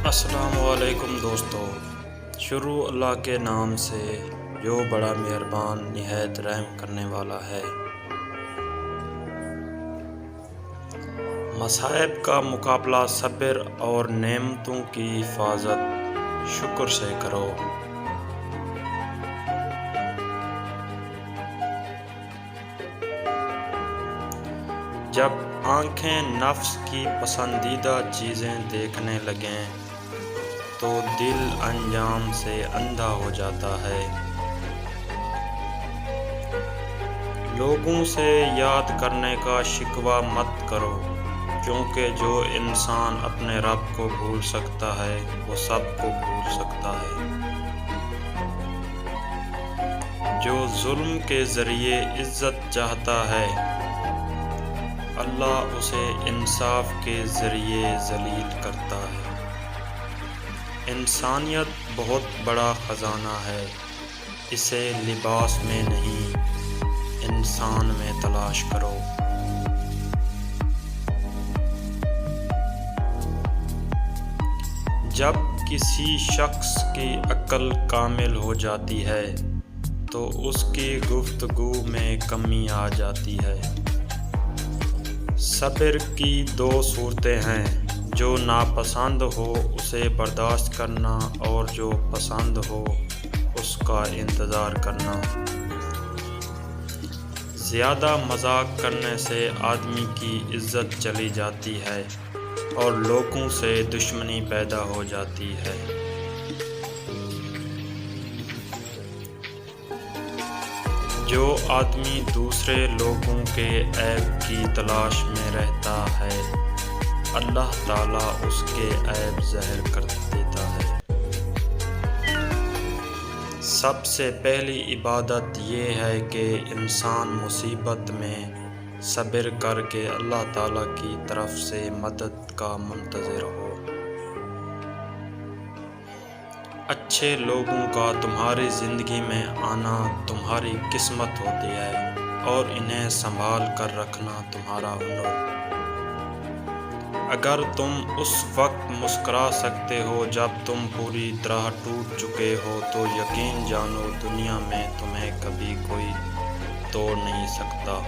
السلام علیکم دوستو، شروع اللہ کے نام سے جو بڑا مہربان نہایت رحم کرنے والا ہے۔ مصائب کا مقابلہ صبر اور نعمتوں کی حفاظت شکر سے کرو۔ جب آنکھیں نفس کی پسندیدہ چیزیں دیکھنے لگیں تو دل انجام سے اندھا ہو جاتا ہے۔ لوگوں سے یاد کرنے کا شکوہ مت کرو، کیونکہ جو انسان اپنے رب کو بھول سکتا ہے وہ سب کو بھول سکتا ہے۔ جو ظلم کے ذریعے عزت چاہتا ہے، اللہ اسے انصاف کے ذریعے ذلیل کرتا ہے۔ انسانیت بہت بڑا خزانہ ہے، اسے لباس میں نہیں انسان میں تلاش کرو۔ جب کسی شخص کی عقل کامل ہو جاتی ہے تو اس کی گفتگو میں کمی آ جاتی ہے۔ صبر کی دو صورتیں ہیں، جو ناپسند ہو اسے برداشت کرنا اور جو پسند ہو اس کا انتظار کرنا۔ زیادہ مذاق کرنے سے آدمی کی عزت چلی جاتی ہے اور لوگوں سے دشمنی پیدا ہو جاتی ہے۔ جو آدمی دوسرے لوگوں کے عیب کی تلاش میں رہتا ہے، اللہ تعالیٰ اس کے عیب ظاہر کر دیتا ہے۔ سب سے پہلی عبادت یہ ہے کہ انسان مصیبت میں صبر کر کے اللہ تعالیٰ کی طرف سے مدد کا منتظر ہو۔ اچھے لوگوں کا تمہاری زندگی میں آنا تمہاری قسمت ہوتی ہے اور انہیں سنبھال کر رکھنا تمہارا ہنر۔ اگر تم اس وقت مسکرا سکتے ہو جب تم پوری طرح ٹوٹ چکے ہو تو یقین جانو دنیا میں تمہیں کبھی کوئی توڑ نہیں سکتا۔